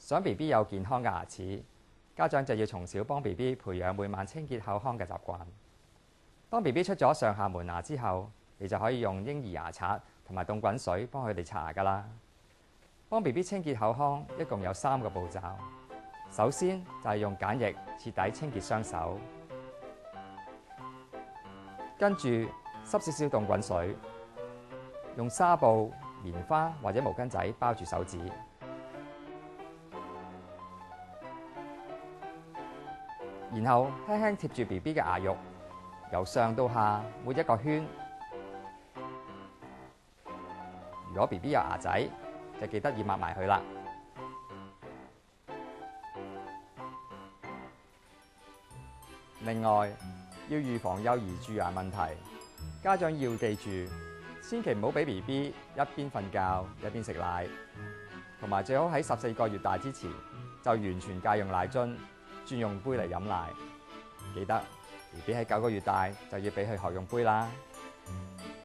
想 BB 有健康嘅牙齒，家長就要從小幫 BB 培養每晚清潔口腔嘅習慣。當 BB 出咗上下門牙之後，你就可以用嬰兒牙刷同埋凍滾水幫佢哋刷牙㗎啦。幫 BB 清潔口腔一共有3個步驟。首先就係用梘液徹底清潔雙手，跟住濕少少凍滾水，用紗布、棉花或者毛巾仔包住手指，然後輕輕貼住 BB 嘅牙肉，由上到下抹一個圈。如果 BB 有牙仔，就記得要抹埋佢啦。另外，要預防幼兒蛀牙問題，家長要記住，千祈唔好俾 BB 一邊瞓覺一邊食奶，同埋最好喺14個月大之前就完全戒用奶樽，轉用杯嚟飲奶。記得 BB 喺9個月大就要俾佢學用杯啦。